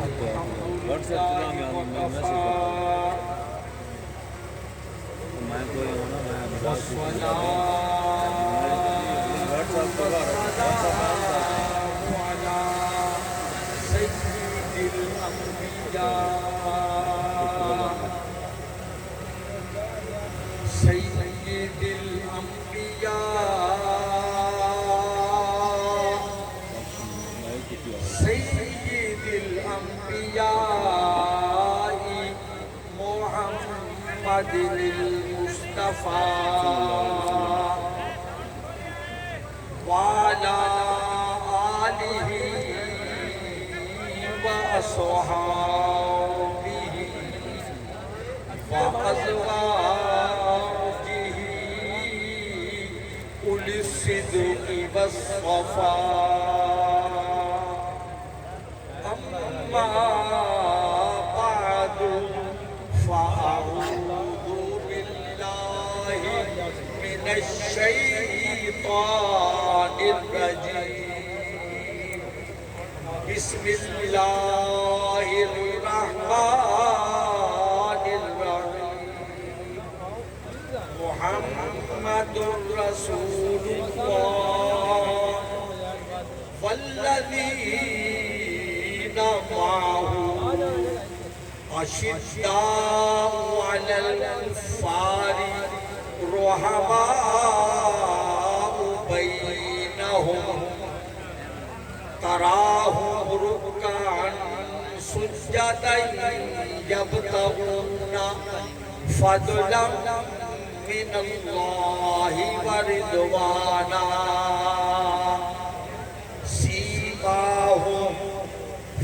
What's app چلا میں message کرتا ہوں میں کوئی ہونا میں مزاج کی واٹس ایپ کروا رہا ہوں واٹس ایپ آن تھا سید الانبیاء سید الانبیاء محمد المصطفى وعلى آلہ وأصحابه وأزواجه أولي الصدق والصفاء أما بعد فأعوذ بالله من الشيطان الرجيم بسم الله الرحمن الرحيم محمد رسول الله والذين معه أشداء على الكفار رحماء بينهم تراهم ركعا سجدا يبتغون فضلا من الله ورضوانا سيماهم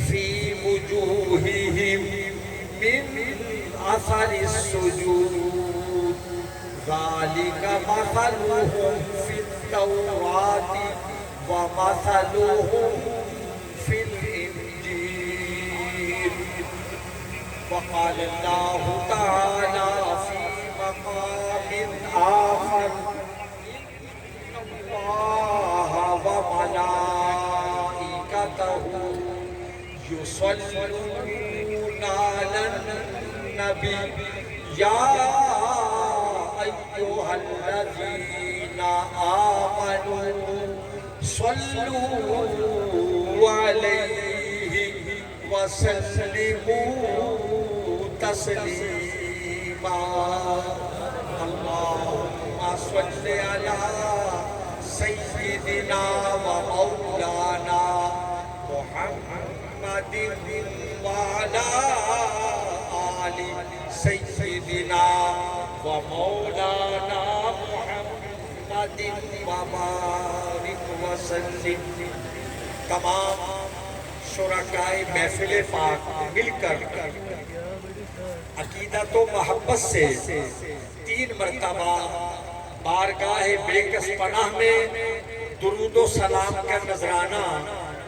في وجوههم من أثر السجود ذلك مثلهم في التوراة ومثلهم في الإنجيل وقال الله تعالى في مقام آخر إن الله وملائكته يصلون على النبي يا أيها الذين آمنوا صلوا عليه وسلموا تسليما اللهم صل على سيدنا ومولانا محمد وعلى آل سيدنا ومولانا محمد وبارك وسلم تمام شرکائے محفل پاک مل کر عقیدت و محبت سے 3 مرتبہ بارگاہ بیکس پناہ میں درود و سلام کا نذرانہ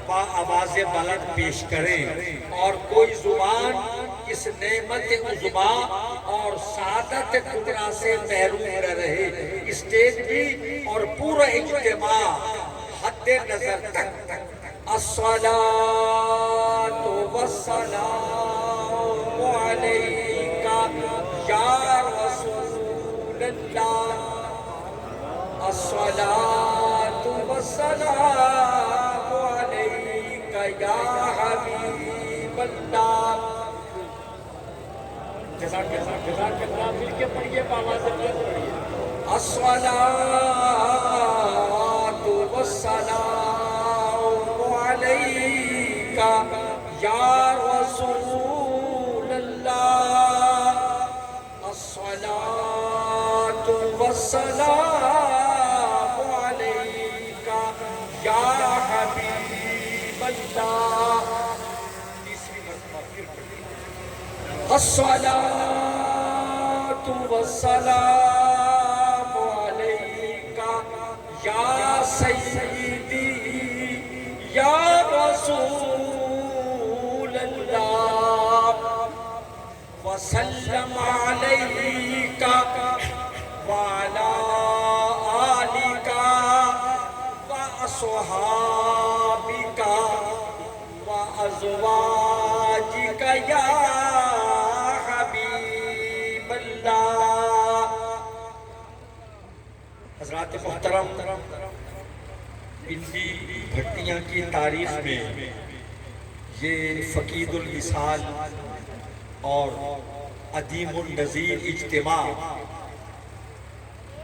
با آواز بلند پیش کریں اور کوئی زبان اس نعمت عظما اور سعادت کبریٰ سے محروم نہ رہے اسٹیج بھی اور پورا اجتماع حد نظر تک الصلاة والسلام عليك يا رسول الله الصلاة والسلام عليك يا حبيب الله جزاک اللہ مل کے پڑھئے باواز بلند پڑھئے الصلاة والسلام عليك يا رسول الله الصلاة والسلام عليك يا حبيب الله الصلاة والسلام عليك يا سيدي يا رسول الله وسلم عليك وعلى آلك وأصحابك وأزواجك حضرات محترم، پنڈی بھٹیاں کی تاریخ میں یہ فقید الوصال اور عدیم النظیر اجتماع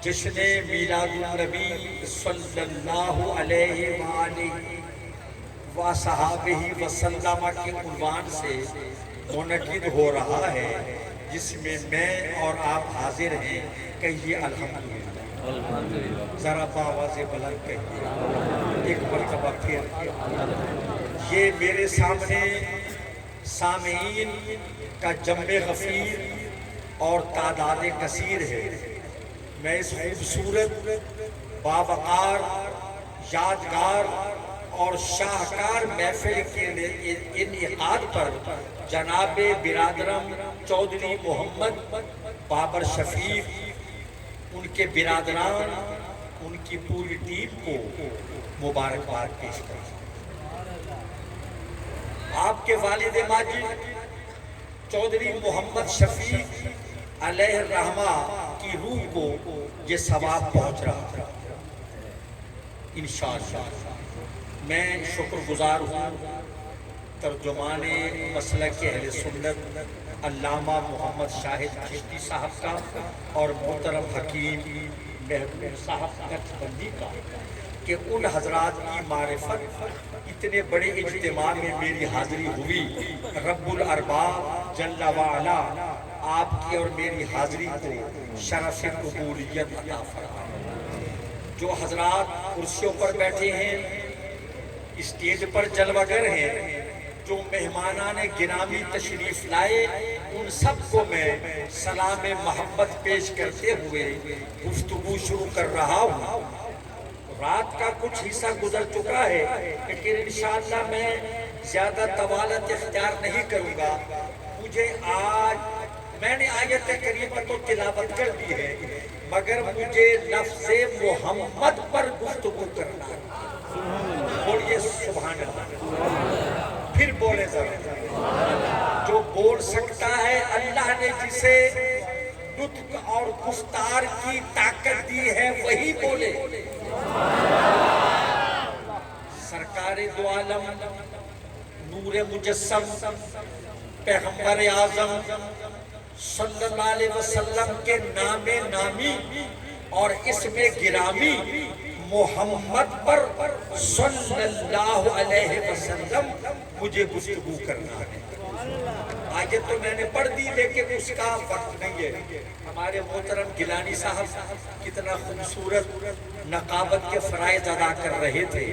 جشن میلاد النبی صلی اللہ علیہ وآلہ وصحبہ وسلم کے عنوان سے منعقد ہو رہا ہے، جس میں میں اور آپ حاضر ہیں۔ کہیے الحمدللہ، ذرا باواز بلند کہیے ایک مرتبہ پھر۔ یہ میرے سامنے سامعین کا جمع غفیر اور تعداد کثیر ہے۔ میں اس خوبصورت، باوقار، یادگار اور شاہکار محفل کے انعقاد پر جناب برادرم چودھری محمد بابر شفیق، ان کے برادران، ان کی پوری ٹیم کو مبارکباد پیش کرتا ہوں۔ آپ کے والد ماجد چودھری محمد شفیق علیہ الرحمہ کی روح کو یہ ثواب پہنچ رہا ہے انشاءاللہ۔ میں شکر گزار ہوں ترجمان مسلک اہل سنت علامہ محمد شاہد چشتی صاحب کا اور محترم حکیم محبوب صاحب نقشبندی کا کہ ان حضرات کی معرفت اتنے بڑے اجتماع میں میری حاضری ہوئی۔ رب الارباب جل وعلا آپ کی اور میری حاضری کو شرف قبولیت عطا فرمائے۔ جو حضرات کرسیوں پر بیٹھے ہیں، اسٹیج پر جلوہ گر ہیں، جو مہمانان گرامی تشریف لائے، ان سب کو میں سلام محبت پیش کرتے ہوئے گفتگو شروع کر رہا ہوں۔ رات کا کچھ حصہ گزر چکا ہے، لیکن انشاءاللہ میں زیادہ طوالت اختیار نہیں کروں گا۔ مجھے آج میں نے آیت کریمہ تو تلاوت کر دی ہے، مگر مجھے لفظ محمد پر گفتگو کرنا ہے۔ بولیے سبحان اللہ، پھر بولے ذرا۔ جو بول سکتا ہے، اللہ نے جسے نطق اور گفتار کی طاقت دی ہے وہی بولے۔ سرکار دو عالم، نور مجسم، پیغمبر اعظم صلی اللہ علیہ وسلم کے نام نامی اور اسم گرامی محمد پر صلی اللہ علیہ وسلم مجھے گفتگو کرنا ہے۔ آیت تو میں نے پڑھ دی، لیکن اس کا وقت نہیں ہے۔ ہمارے محترم گیلانی صاحب کتنا خوبصورت نقابت کے فرائض ادا کر رہے تھے۔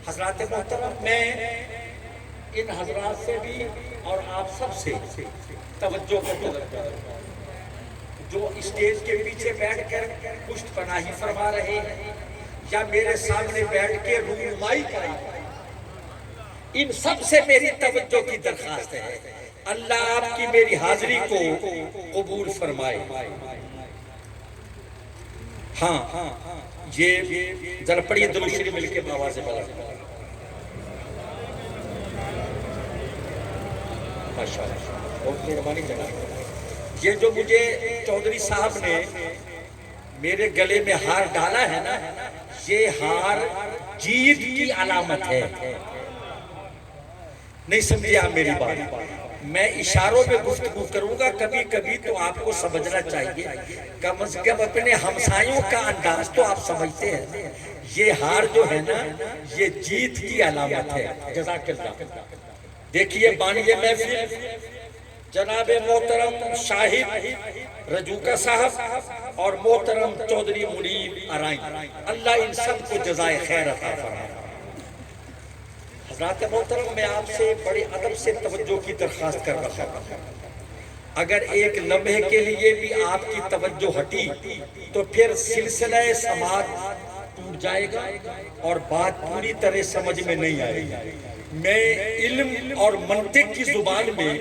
حضرات محترم، میں ان حضرات سے بھی اور آپ سب سے توجہ کو طلب کرتا ہوں، جو اسٹیج کے پیچھے بیٹھ کر پشت پناہی فرما رہے ہیں یا میرے سامنے بیٹھ کے رونمائی کر رہے ہیں، ان سب سے میری توجہ کی درخواست ہے، اللہ آپ کی میری حاضری کو قبول فرمائے۔ ہاں، یہ ذرا پڑھیے درود شریف مل کے آواز بلند۔ ماشاءاللہ، بہت مہربانی جناب۔ یہ جو مجھے چودھری صاحب نے میرے گلے میں ہار ڈالا ہے نا، یہ ہار جیت کی علامت ہے۔ نہیں سمجھے آپ میری بات؟ میں اشاروں میں گفتگو کروں گا، کبھی کبھی تو آپ کو سمجھنا چاہیے، کم از کم اپنے ہمسایوں کا انداز تو آپ سمجھتے ہیں۔ یہ ہار جو ہے نا، یہ جیت کی علامت ہے۔ جزاک اللہ۔ دیکھیے بانی محفل جناب محترم شاہد رجوکا صاحب اور محترم چودھری منیر ارائیں، اللہ ان سب کو جزائے خیر عطا فرمائے۔ حضرات محترم، میں آپ سے بڑے ادب سے توجہ کی درخواست کر رہا ہوں۔ اگر ایک لمحے کے لیے بھی آپ کی توجہ ہٹی تو پھر سلسلہ سماعت ٹوٹ جائے گا اور بات پوری طرح سمجھ میں نہیں آئے گی۔ میں علم اور منطق کی زبان میں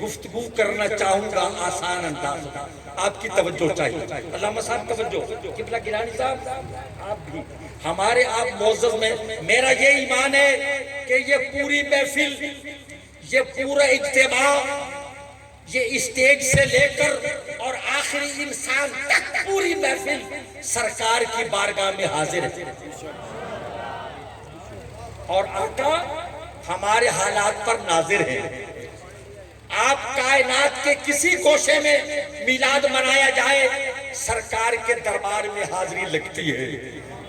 گفتگو کرنا چاہوں گا، آسان انداز میں۔ آپ کی توجہ چاہیے۔ علامہ صاحب توجہ، قبلہ گیلانی صاحب آپ بھی، ہمارے آپ معزز میں میرا یہ ایمان ہے کہ یہ پوری محفل، یہ پورا اجتماع یہ اسٹیج سے لے کر اور آخری انسان تک پوری محفل سرکار کی بارگاہ میں حاضر ہے، اور آقا ہمارے حالات پر ناظر ہے۔ آپ کائنات کے کسی گوشے میں میلاد منایا جائے، سرکار کے دربار میں حاضری لگتی ہے،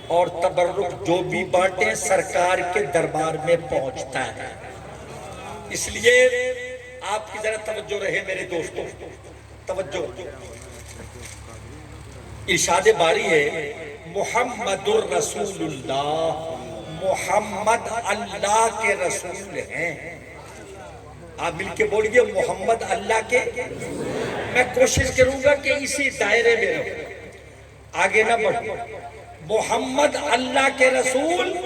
اور تبرک جو بھی بانٹیں سرکار کے دربار میں پہنچتا ہے۔ اس لیے آپ کی ذرا توجہ رہے میرے دوستوں، توجہ۔ ارشاد باری ہے محمد الرسول اللہ، محمد اللہ کے رسول ہیں۔ آپ مل کے بولیے محمد اللہ کے۔ میں کوشش کروں گا کہ اسی دائرے میں رہوں، آگے نہ بڑھوں۔ محمد اللہ کے رسول،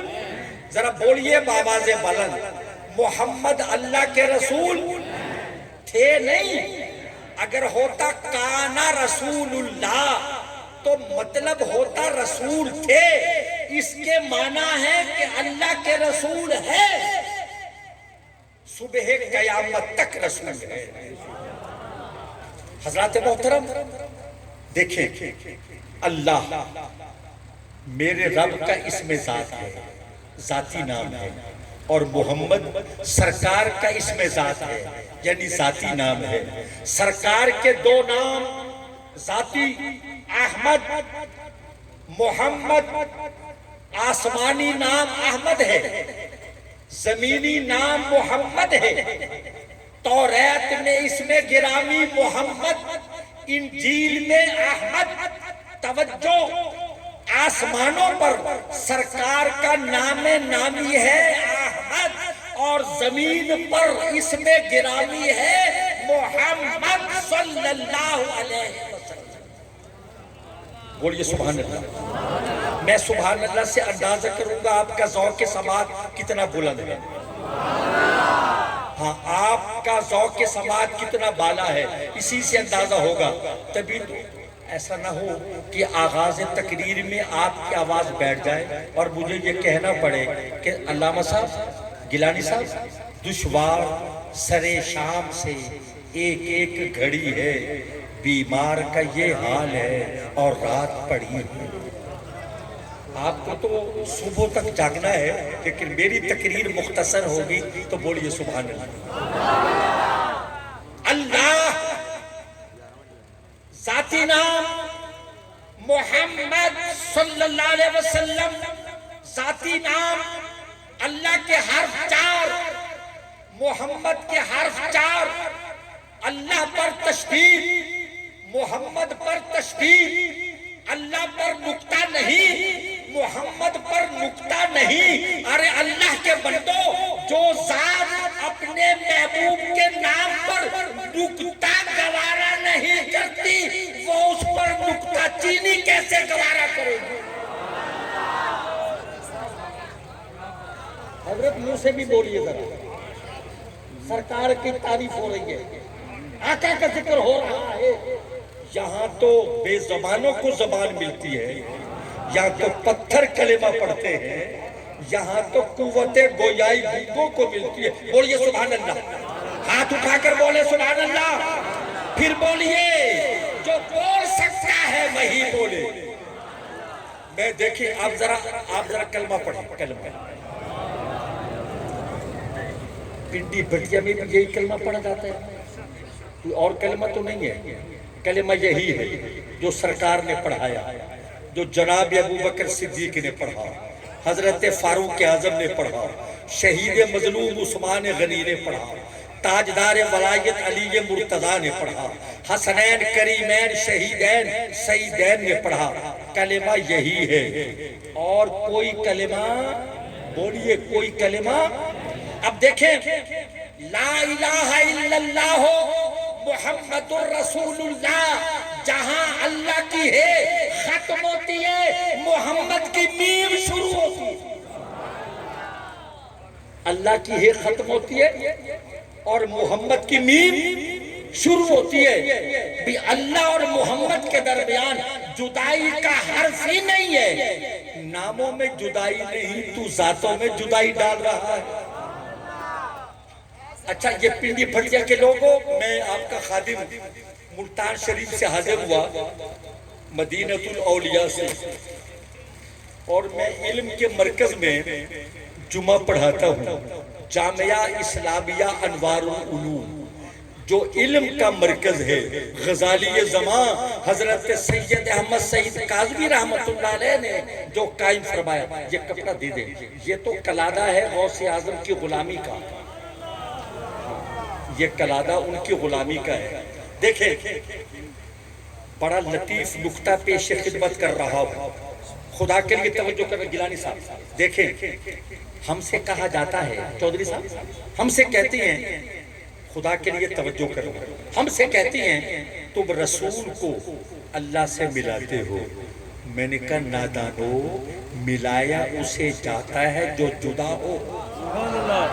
ذرا بولیے بآواز بلند، محمد اللہ کے رسول تھے نہیں۔ اگر ہوتا کانا رسول اللہ تو مطلب ہوتا رسول تھے، اس کے معنی ہے کہ اللہ کے رسول ہے، صبح قیامت تک رسول ہے۔ حضرات محترم دیکھیں، اللہ میرے رب کا اسم ذات ہے، ذاتی نام ہے، اور محمد سرکار کا اسم ذات ہے، یعنی ذاتی نام ہے۔ سرکار کے دو نام ذاتی، احمد، محمد، آسمانی نام احمد ہے، زمینی نام محمد ہے۔ توریت میں اسم گرامی محمد، انجیل میں احمد۔ توجہ، آسمانوں پر سرکار کا نام نامی ہے احمد، اور زمین پر اسم گرامی ہے محمد صلی اللہ علیہ وسلم۔ بولیے سبحان اللہ۔ میں سبحان اللہ سے اندازہ کروں گا آپ کا ذوق سماعت کتنا بلند ہے۔ ہاں، آپ کا ذوق سماعت کتنا بالا ہے، اسی سے اندازہ ہوگا۔ تبھی تو ایسا نہ ہو کہ آغاز تقریر میں آپ کی آواز بیٹھ جائے اور مجھے یہ کہنا پڑے کہ علامہ صاحب، گیلانی صاحب، دشوار سرے شام سے ایک ایک گھڑی ہے، بیمار کا یہ حال ہے اور رات پڑی ہے۔ آپ کو تو صبح تک جاگنا ہے، لیکن میری تقریر مختصر ہوگی، تو بولیے سبحان اللہ۔ اللہ ذاتی نام محمد صلی اللہ علیہ وسلم، ذاتی نام اللہ کے حرف 4، محمد کے حرف 4، اللہ پر تشبیہ، محمد پر تشبیہ، اللہ پر نقطہ نہیں، محمد پر نقطہ نہیں۔ ارے اللہ کے بندو، جو ذات اپنے محبوب کے نام پر نقطہ گوارا نہیں کرتی، وہ اس پر نقطہ چینی کیسے گوارا کرے گی؟ حضرت منہ سے بھی بولیے ذرا، سرکار کی تعریف ہو رہی ہے، آقا کا ذکر ہو رہا ہے۔ یہاں تو بے زبانوں کو زبان ملتی ہے، یہاں تو پتھر کلمہ پڑھتے ہیں، یہاں تو قوت گویائی گنگوں کو ملتی ہے۔ بولیے سبحان اللہ، ہاتھ اٹھا کر بولے سبحان اللہ، پھر بولیے، جو بول سکتا ہے وہی بولے۔ میں دیکھیں، آپ ذرا کلمہ پڑھیں، کلمہ۔ پنڈی بھٹیا میں بھی یہی کلمہ پڑھا جاتا ہے، کوئی اور کلمہ تو نہیں ہے۔ کلمہ یہی ہے جو سرکار نے پڑھایا، جو جناب ابو بکر صدیق نے پڑھا، حضرت فاروق اعظم نے پڑھا، شہید مظلوم عثمان غنی نے پڑھا، تاجدار ولایت علی مرتضیٰ نے پڑھا، حسنین کریمین شہیدین سیدین نے پڑھا۔ کلمہ یہی ہے، اور کوئی کلمہ، بولیے کوئی کلمہ۔ اب دیکھیں، لا الہ الا اللہ محمد الرسول اللہ، جہاں اللہ کی ہے ختم ہوتی ہے، محمد کی میم شروع ہوتی ہے۔ اللہ کی ہے ختم ہوتی ہے اور محمد کی میم شروع ہوتی ہے۔ بھی اللہ اور محمد کے درمیان جدائی کا حرف ہی نہیں ہے۔ ناموں میں جدائی نہیں، تو ذاتوں میں جدائی ڈال رہا ہے۔ اچھا یہ پنڈی بھٹیا کے لوگوں، میں آپ کا خادم ملتان شریف سے حاضر ہوا مدینۃ الاولیاء سے، اور میں علم کے مرکز میں جمعہ پڑھاتا ہوں، جامعہ اسلامیہ انوار العلوم جو علم کا مرکز ہے۔ غزالی زمان حضرت سید احمد سعید کاظمی رحمت اللہ علیہ نے جو قائم فرمایا، یہ کپڑا دے دیں، یہ تو قلادہ ہے غوث اعظم کی غلامی کا، یہ قلادہ ان کی غلامی کا ہے۔ دیکھیں بڑا لطیف نکتہ پیش خدمت کر رہا ہوں، خدا کے لیے توجہ کر گیلانی صاحب۔ دیکھیں ہم سے کہا جاتا ہے، چودھری صاحب ہم سے کہتے ہیں، خدا کے لیے توجہ کرو، ہم سے کہتی ہیں تم رسول کو اللہ سے ملاتے ہو۔ میں نے کہا نادانو، ملایا اسے جاتا ہے جو جدا ہو۔ سبحان اللہ،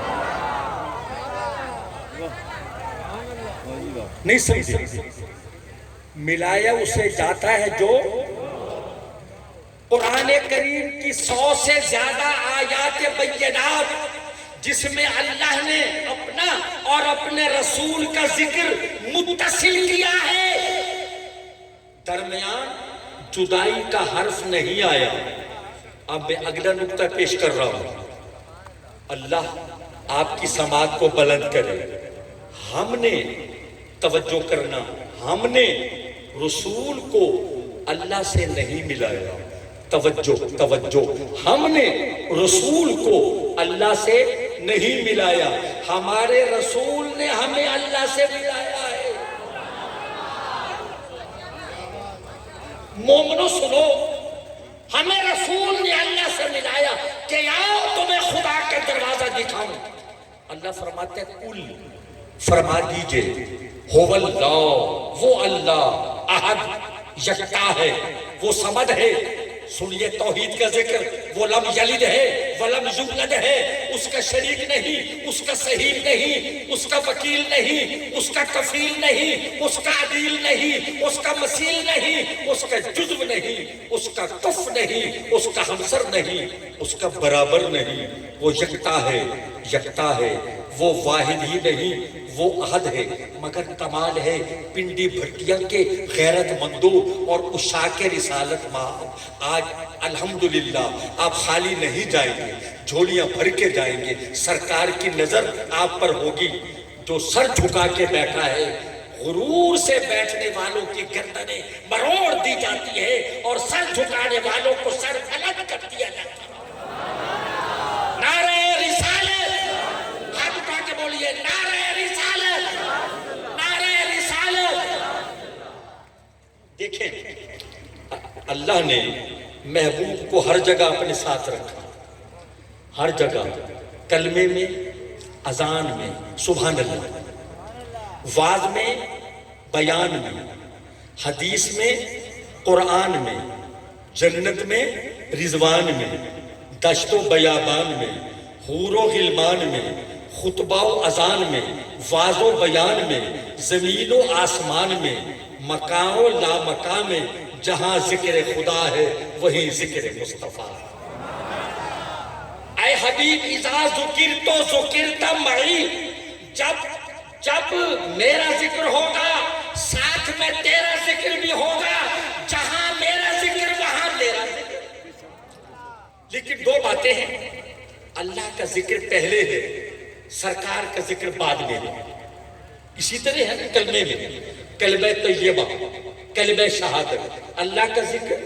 نہیں سمجھے؟ ملایا اسے جاتا ہے جو قرآن کریم کی 100 سے زیادہ آیات بینات جس میں اللہ نے اپنا اور اپنے رسول کا ذکر متصل کیا ہے، درمیان جدائی کا حرف نہیں آیا۔ اب میں اگلا نکتہ پیش کر رہا ہوں، اللہ آپ کی سماعت کو بلند کرے۔ ہم نے توجہ کرنا، ہم نے رسول کو اللہ سے نہیں ملایا، توجہ، ہم نے رسول کو اللہ سے نہیں ملایا، ہمارے رسول نے ہمیں اللہ سے ملایا ہے۔ مومنو سنو، ہمیں رسول نے اللہ سے ملایا کہ آؤ تمہیں خدا کا دروازہ دکھاؤں۔ اللہ فرماتے ہیں کل، فرما دیجئے، هو اللہ، وہ اللہ احد یکتا ہے، وہ صمد ہے۔ سنیے توحید کا ذکر، وہ لم یلد ہے ولم یولد ہے، اس کا شریک نہیں، اس کا صحیح نہیں، اس کا وکیل نہیں، اس کا کفیل نہیں، اس کا عدیل نہیں، اس کا مثیل نہیں، اس کا جزو نہیں، اس کا کف نہیں، اس کا ہمسر نہیں، اس کا برابر نہیں۔ وہ یکتا ہے، وہ واحد ہی نہیں، وہ احد ہے۔ مگر کمال ہے پنڈی بھٹیا کے غیرت مندوں اور اشاک رسالت ماں، آج الحمدللہ آپ خالی نہیں جائیں گے، جھولیاں بھر کے جائیں گے۔ سرکار کی نظر آپ پر ہوگی، جو سر جھکا کے بیٹھا ہے، غرور سے بیٹھنے والوں کی گردنیں مروڑ دی جاتی ہے اور سر جھکانے والوں کو سر بلند کر دیا جاتا ہے۔ نعرہ رسالت، ہاتھ اٹھا کے بولیے نعرہ رسالت، نعرہ رسالت۔ دیکھیں اللہ نے محبوب کو ہر جگہ اپنے ساتھ رکھا، ہر جگہ، کلمے میں، اذان میں سبحان اللہ، وعظ میں، بیان میں، حدیث میں، قرآن میں، جنت میں، رضوان میں، دشت و بیابان میں، حور و غلمان میں، خطبہ و اذان میں، وعظ و بیان میں، زمین و آسمان میں، مکان و لامکان میں، جہاں ذکر خدا ہے وہیں ذکر مصطفیٰ ہے۔ اے حبیب اذا ذکرت ذکرت معی، جب میرا ذکر ہوگا ساتھ میں تیرا ذکر بھی ہوگا، جہاں میرا ذکر وہاں تیرا ذکر۔ لیکن دو باتیں ہیں، اللہ کا ذکر پہلے ہے، سرکار کا ذکر بعد میں ہے۔ اسی طرح ہے کلمے میں، کلمہ طیبہ، کلمہ شہادت، اللہ کا ذکر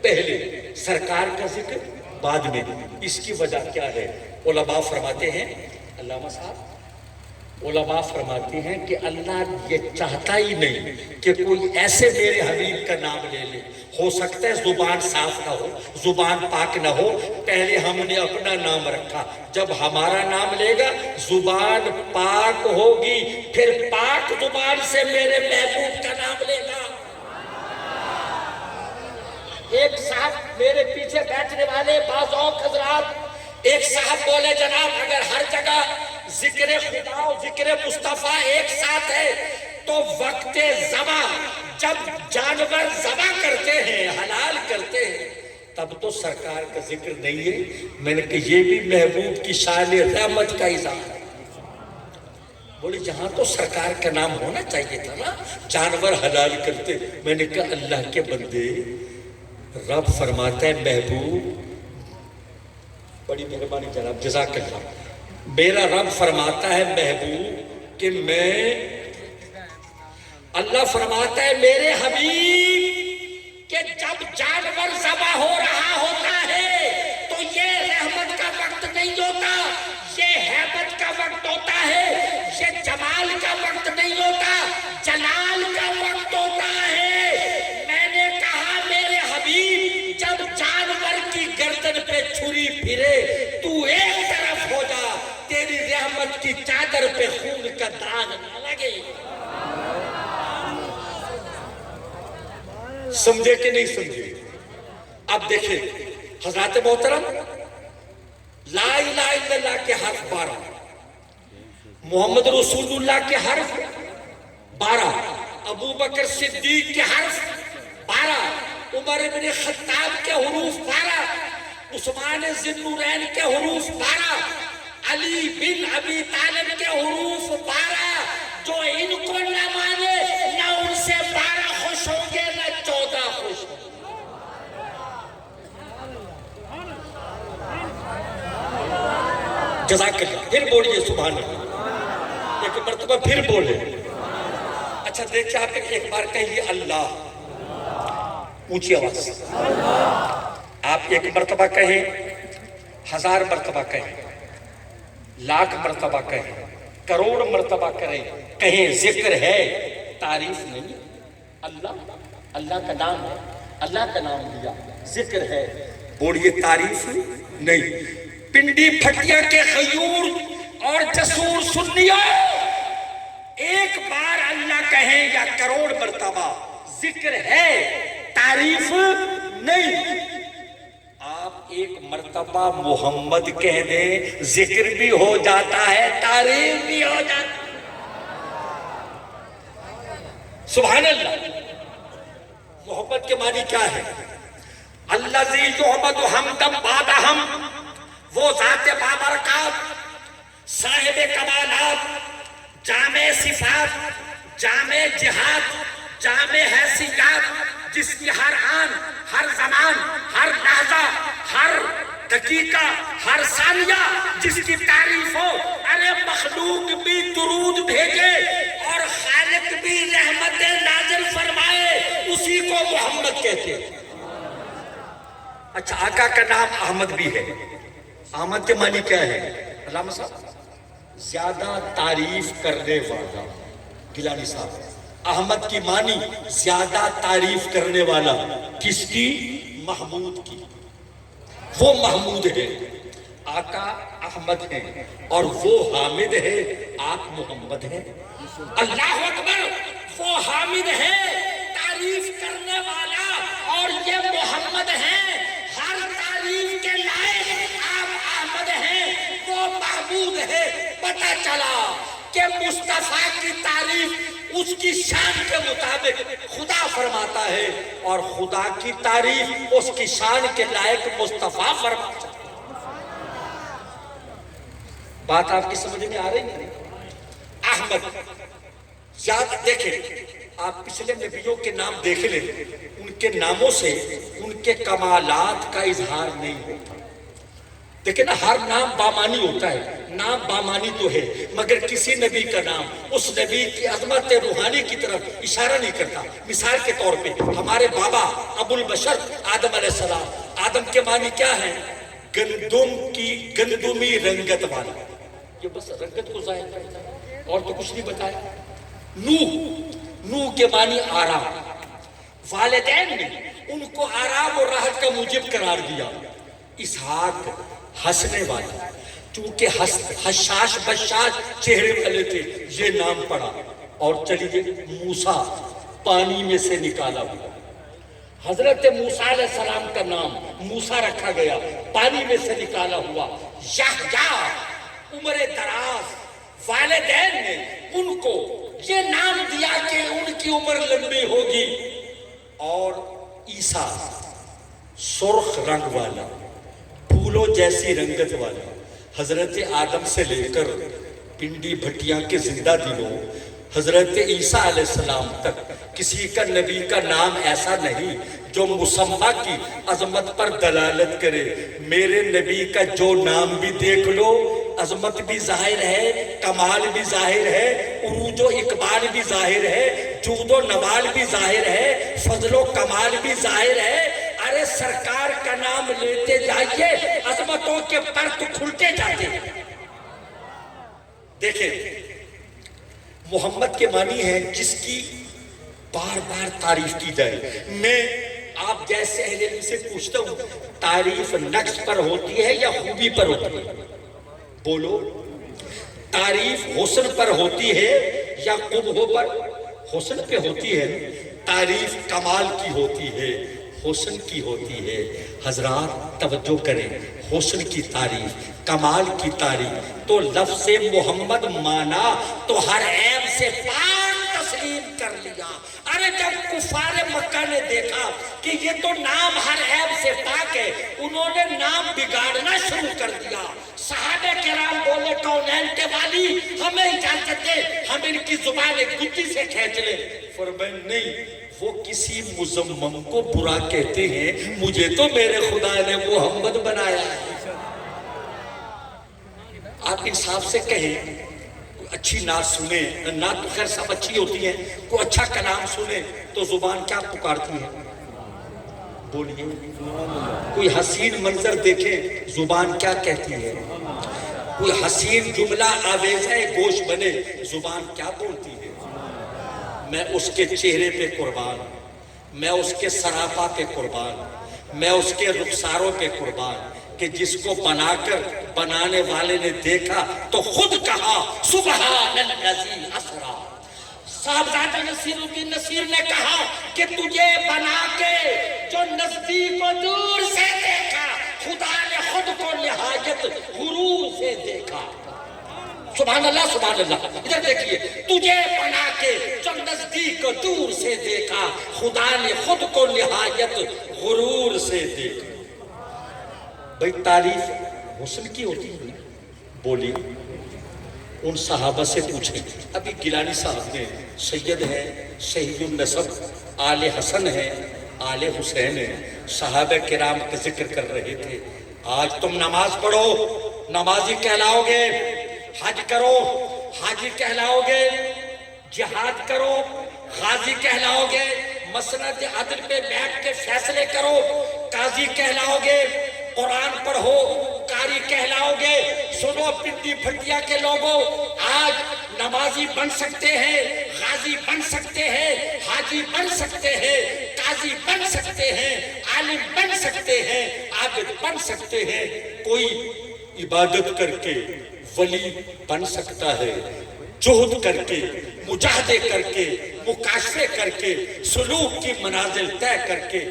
پہلے، سرکار کا ذکر بعد میں۔ اس کی وجہ کیا ہے؟ علماء فرماتے ہیں، علامہ صاحب، علماء فرماتے ہیں کہ اللہ یہ چاہتا ہی نہیں کہ کوئی ایسے میرے حبیب کا نام لے لے۔ ہو سکتا ہے زبان صاف نہ ہو، زبان پاک نہ ہو، پہلے ہم نے اپنا نام رکھا، جب ہمارا نام لے گا زبان پاک ہوگی، پھر پاک زبان سے میرے محبوب کا نام لے گا۔ ایک صاحب میرے پیچھے بیٹھنے والے بعض اوقات حضرات، ایک صاحب بولے جناب اگر ہر جگہ ذکر خدا و ذکر مصطفیٰ ایک ساتھ ہے تو وقت ذبح جب جانور ذبح کرتے ہیں، حلال کرتے ہیں، تب تو سرکار کا ذکر نہیں ہے۔ میں نے کہا یہ بھی محبوب کی شان رحمت کا اظہار ہے۔ بولے یہاں تو سرکار کا نام ہونا چاہیے تھا نا، جانور حلال کرتے۔ میں نے کہا اللہ کے بندے، رب فرماتا ہے محبوب، بڑی مہربانی جناب، جزاک اللہ، میرا رب فرماتا ہے محبوب کہ میں، اللہ فرماتا ہے میرے حبیب کہ جب جانور ذبح ہو رہا ہوتا ہے تو یہ رحمت کا وقت نہیں ہوتا، یہ ہیبت کا وقت ہوتا ہے، یہ جمال کا وقت نہیں ہوتا، جلال کا وقت ہوتا ہے۔ میں نے کہا میرے حبیب جب جانور کی گردن پہ چھری پھرے تو ایک طرف ہو جا، تیری رحمت کی چادر پہ خون کا داغ نہ لگے۔ سمجھے کہ نہیں سمجھے؟ اب دیکھیں حضرات محترم، لا الہ الا اللہ کے حرف 12، محمد رسول اللہ کے حرف 12، ابو بکر صدیق کے حرف 12، عمر بن خطاب کے حروف 12، عثمان ذی النورین کے حروف 12، علی بن ابی طالب کے حروف 12۔ جو ان کو نہ مانے نہ ان سے 12 خوش ہوں گے نہ 14 خوش ہوں گے۔ جزاک اللہ، پھر بولیے سبحان اللہ، ایک مرتبہ پھر بولے۔ اچھا دیکھیں آپ ایک بار کہیے اللہ، اونچی آواز سے آپ ایک مرتبہ کہیں، 1000 مرتبہ کہیں، لاکھ مرتبہ کہیں، کروڑ مرتبہ کہیں ذکر ہے، تعریف نہیں۔ اللہ، اللہ کا نام ہے، اللہ کا نام لیا، ذکر ہے، بولیے تعریف نہیں۔ پنڈی پھٹیا کے غیور اور جسور سنیوں، ایک بار اللہ کہیں یا کروڑ مرتبہ، ذکر ہے، تعریف نہیں۔ آپ ایک مرتبہ محمد کہہ دیں، ذکر بھی ہو جاتا ہے، تعریف بھی ہو جاتا ہے۔ سبحان اللہ۔ محبت کے معنی کیا ہے؟ الذی یحمد حمدا بعد حمد، وہ ذات بابرکات، صاحب کمالات، جامع صفات، جامع جہاد، جامع حیثیات، جس کی ہر آن، ہر زمان، ہر لحظہ، ہر دقیقہ، ہر ثانیہ جس کی تعریف ہو۔ ارے مخلوق بھی درود بھیجے اور خالق بھی رحمت نازل فرمائے، اسی کو محمد کہتے ہیں۔ اچھا آقا کا نام احمد بھی ہے، احمد کے معنی کیا ہے؟ علامہ صاحب، زیادہ تعریف کرنے والا، گیلانی صاحب، احمد کی معنی زیادہ تعریف کرنے والا، کس کی؟ محمود کی، وہ محمود ہے، آقا احمد ہیں اور وہ حامد ہے، آپ محمد ہیں۔ اللہ اکبر، وہ حامد ہے تعریف کرنے والا اور یہ محمد ہیں ہر تعریف کے لائق، آپ احمد ہیں، وہ محمود ہے۔ پتہ چلا کہ مصطفیٰ کی تعریف اس کی شان کے مطابق خدا فرماتا ہے اور خدا کی تعریف اس کی شان کے لائق مصطفیٰ فرماتا ہے۔ بات آپ کی سمجھ میں آ رہی ہے؟ احمد، یاد دیکھیں، آپ پچھلے نبیوں کے نام دیکھ لیں، ان کے ناموں سے ان کے کمالات کا اظہار نہیں ہوتا۔ دیکھیں نا، ہر نام بامانی ہوتا ہے، نام بامانی تو ہے مگر کسی نبی کا نام اس نبی کی عظمت روحانی کی طرف اشارہ نہیں کرتا۔ مثال کے طور پہ ہمارے بابا ابو البشر آدم علیہ السلام، آدم کے معنی کیا ہے؟ گندم کی گندمی رنگت والا، یہ بس رنگت کو ظاہر کرتا ہے اور تو کچھ نہیں بتایا۔ نوح کے معنی آرام، والدین نے ان کو آرام اور راحت کا موجب قرار دیا۔ اسحاق ہنسنے والا، چونکہ حشاش بشاش چہرے والے تھے، یہ نام پڑا۔ اور چلیے موسیٰ، پانی میں سے نکالا ہوا، حضرت موسیٰ علیہ السلام کا نام موسیٰ رکھا گیا، پانی میں سے نکالا ہوا۔ یحییٰ، عمر دراز، والدین نے ان کو یہ نام دیا کہ ان کی عمر لمبی ہوگی۔ اور عیسیٰ، سرخ رنگ والا، پھولوں جیسی رنگت والا، حضرت آدم سے لے کر پنڈی بھٹیا کے زندہ دنوں حضرت عیسیٰ علیہ السلام تک کسی کا نبی کا نام ایسا نہیں جو مسمہ کی عظمت پر دلالت کرے. میرے نبی کا جو نام بھی دیکھ لو عظمت بھی ظاہر ہے، کمال بھی ظاہر ہے، عروج و اقبال بھی ظاہر ہے، جود و نوال بھی ظاہر ہے، فضل و کمال بھی ظاہر ہے. ارے سرکار کا نام لیتے جائیے عظمتوں کے پرت کھلتے جاتے ہیں. دیکھیں محمد کے معنی ہے جس کی بار بار تعریف کی جائے. میں آپ جیسے اہل علم سے پوچھتا ہوں تعریف نقص پر ہوتی ہے یا خوبی پر ہوتی ہے؟ بولو. تعریف حسن پر ہوتی ہے یا قبح پر؟ حسن پہ ہوتی ہے. تعریف کمال کی ہوتی ہے، حسن کی ہوتی ہے. حضرات توجہ کریں، حسن کی تعریف، کمال کی تعریف تو لفظ محمد مانا تو ہر عیب سے پاک تسلیم کر لیا. ارے جب کفار مکہ نے دیکھا کہ یہ تو نام ہر عیب سے پاک ہے انہوں نے نام بگاڑنا شروع کر دیا. صحابہ کرام بولے کونین کے والی ہمیں اجازت دے ہم ان کی زبان ایک گدی سے کھینچ لیں. فرمایا نہیں، وہ کسی مزمم کو برا کہتے ہیں، مجھے تو میرے خدا نے محمد بنایا ہے. آپ انصاف سے کہیں کوئی اچھی نعت سنیں، نعت تو خیر سب اچھی ہوتی ہیں، کوئی اچھا کلام سنیں تو زبان کیا پکارتی ہے؟ بولیے. کوئی حسین منظر دیکھیں زبان کیا کہتی ہے؟ کوئی حسین جملہ آویزہ گوش بنے زبان کیا بولتی ہے؟ میں اس کے چہرے پہ قربان، میں اس کے سراپا پہ قربان، میں اس کے رخساروں پہ قربان کہ جس کو بنا کر بنانے والے نے دیکھا تو خود کہا سبحان الذی اسری. صاحبزادہ نصیر الدین نصیر نے کہا کہ تجھے بنا کے جو نزدیک و دور سے دیکھا خدا نے خود کو نہایت غرور سے دیکھا. سبحان اللہ سبحان اللہ. ادھر دیکھیے، تجھے بنا کے جو نزدیک و دور سے دیکھا خدا نے خود کو نہایت غرور سے دیکھا. بھئی تعریف حسن کی ہوتی ہے. بولی ان صحابہ سے پوچھیں. ابھی گیلانی صاحب نے سید ہے، شہید النسب، آل حسن ہے، آل حسین ہے، صحابہ کرام کا ذکر کر رہے تھے. آج تم نماز پڑھو نمازی کہلاؤ گے، حج کرو حاجی کہلاؤ گے، جہاد کرو غازی کہلاؤ گے، مسند عدل پہ بیٹھ کے فیصلے کرو قاضی کہلاؤ گے، قرآن پڑھو قاری کہلاؤ گے. سنو پنڈی بھٹیا کے لوگوں، آج نمازی بن سکتے ہیں، غازی بن سکتے ہیں، حاجی بن سکتے ہیں، قاضی بن سکتے ہیں، عالم بن سکتے ہیں، عابد بن سکتے ہیں. کوئی عبادت کر کے ولی بن سکتا ہے، جہد کر کے، مجاہدے کر کے، مکاشفے کر کے، سلوک کی منازل طے کر کے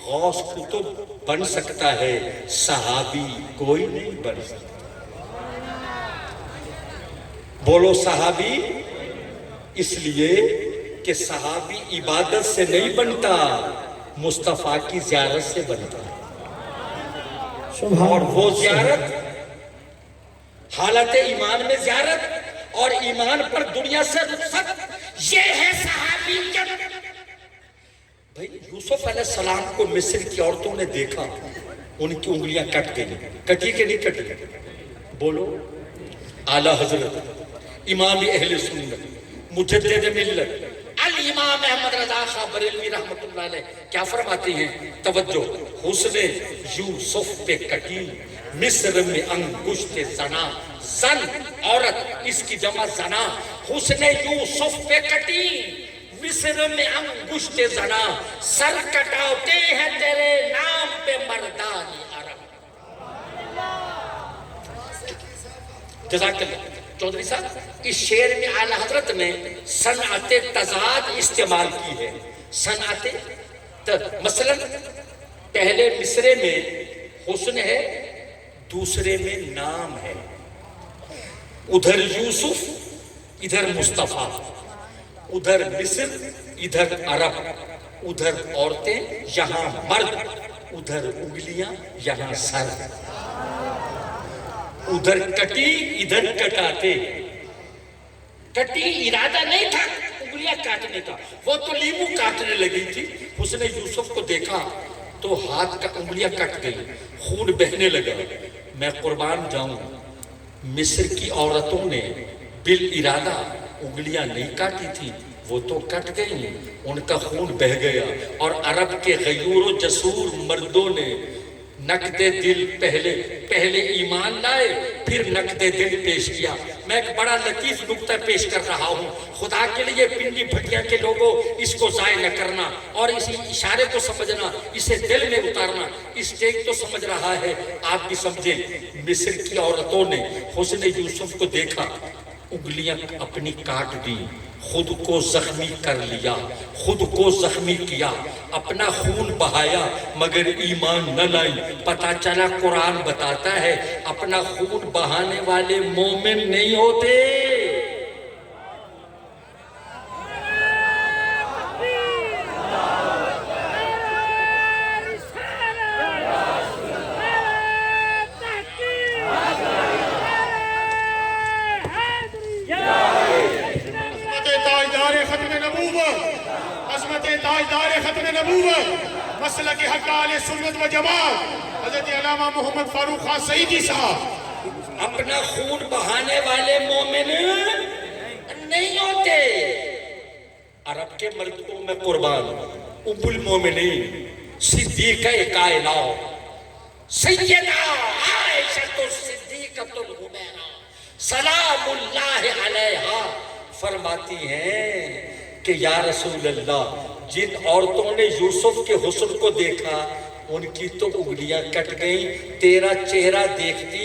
غوث قطب بن سکتا ہے. صحابی کوئی نہیں بن سکتا. بولو صحابی. اس لیے کہ صحابی عبادت سے نہیں بنتا، مصطفیٰ کی زیارت سے بنتا. اور وہ زیارت حالت ایمان میں زیارت اور ایمان پر دنیا سے رخصت، یہ ہے صحابیت. بھئی یوسف علیہ السلام کو مصر کی عورتوں نے دیکھا، ان کی انگلیاں کٹ گئی. کٹی کہ نہیں کٹی؟ بولو. اعلیٰ حضرت امام اہل سنت مجدد ملت الامام احمد رضا خان بریلوی رحمت اللہ علیہ کیا فرماتے ہیں؟ توجہ. حسن یوسف پہ کٹی مصر میں انگشت زنا. زن عورت، اس کی جمع زنا. حسن یوسف پہ کٹی مصر میں انگشت زنا، سر کٹاتے ہیں تیرے نام پہ مردان عرب. جزاک اللہ. چودھری صاحب اس شعر میں اعلیٰ حضرت نے صنعت تضاد استعمال کی ہے. صنعت مثلا پہلے مصرے میں حسن ہے، دوسرے میں نام ہے. ادھر یوسف ادھر مصطفیٰ، ادھر مصر ادھر عرب، ادھر عورتیں یہاں مرد، ادھر انگلیاں یہاں سر، ادھر کٹی ادھر کٹاتے. کٹی ارادہ نہیں تھا انگلیاں کاٹنے کا، وہ تو لیمو کاٹنے لگی تھی، اس نے یوسف کو دیکھا تو ہاتھ کا انگلیاں کٹ گئی، خون بہنے لگا۔ میں قربان جاؤں، مصر کی عورتوں نے بالارادہ انگلیاں نہیں کاٹی تھی، وہ تو کٹ گئی، ان کا خون بہ گیا، اور عرب کے غیور و جسور مردوں نے نقد دل پہلے ایمان لائے، پھر نقد دل پیش کیا۔ میں ایک بڑا لطیف نکتہ پیش کر رہا ہوں، خدا کے لیے پنڈی بھٹیا کے لوگوں اس کو ضائع نہ کرنا، اور اسی اشارے کو سمجھنا، اسے دل میں اتارنا۔ اسٹیج تو سمجھ رہا ہے، آپ بھی سمجھیں۔ مصر کی عورتوں نے حسن یوسف کو دیکھا، انگلیاں اپنی کاٹ دی، خود کو زخمی کر لیا، خود کو زخمی کیا، اپنا خون بہایا، مگر ایمان نہ لائی۔ پتہ چلا قرآن بتاتا ہے اپنا خون بہانے والے مومن نہیں ہوتے۔ تاجدار ختم نبوت مسلک حق اہل سنت و جماعت حضرت علامہ محمد فاروق خان سعیدی صاحب۔ اپنا خون بہانے والے مومن نہیں ہوتے۔ عرب کے مردوں میں قربان ام المومنین صدیقہ کائنات سیدہ عائشہ صدیقۃ الحمیرہ سلام اللہ علیہا فرماتی ہیں کہ یا رسول اللہ، جن عورتوں نے یوسف کے حسن کو دیکھا ان کی تو انگلیاں کٹ گئیں، تیرا چہرہ دیکھتی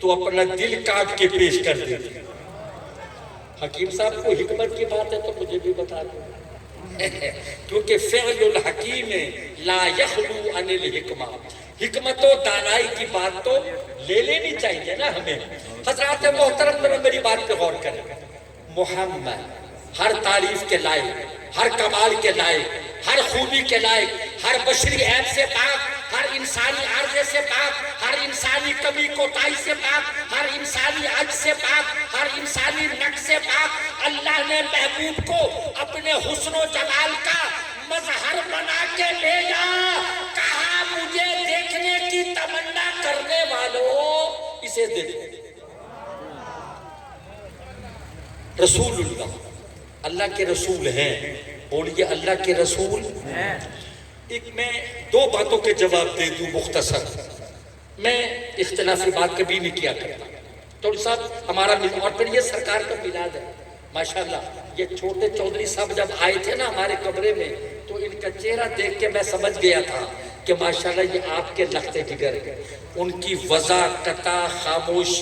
تو اپنا دل کاٹ کے پیش کر دیتی۔ حکیم صاحب کو حکمت کی بات ہے تو مجھے بھی بتا دو، کیونکہ فعل الحکیم لا یخلو عن الحکمہ، حکمت و دانائی کی بات تو لے لینی چاہیے نا ہمیں۔ حضرات محترم ذرا میری بات پہ غور کریں۔ محمد ہر تعریف کے لائق، ہر کمال کے لائق، ہر خوبی کے لائق، ہر بشری عیب سے پاک، ہر انسانی عارضے سے پاک، ہر انسانی کمی کوتاہی سے پاک، ہر انسانی عجز سے پاک، ہر انسانی نقص سے پاک۔ اللہ نے محبوب کو اپنے حسن و جمال کا مظہر بنا کے لے جا، کہا مجھے دیکھنے کی تمنا کرنے والوں اسے دیکھو۔ رسول اللہ، اللہ کے رسول ہیں، بولیے اللہ کے رسول ہیں۔ ایک میں دو باتوں کے جواب دے دوں مختصر، میں اختلافی بات کبھی نہیں کیا کرتا۔ تو صاحب ہمارا اور پھر یہ سرکار کا میلاد ہے ماشاءاللہ۔ یہ چھوٹے چودھری صاحب جب آئے تھے نا ہمارے کمرے میں تو ان کا چہرہ دیکھ کے میں سمجھ گیا تھا کہ ماشاءاللہ یہ آپ کے لخت جگر ہے۔ ان کی وضاحت خاموشی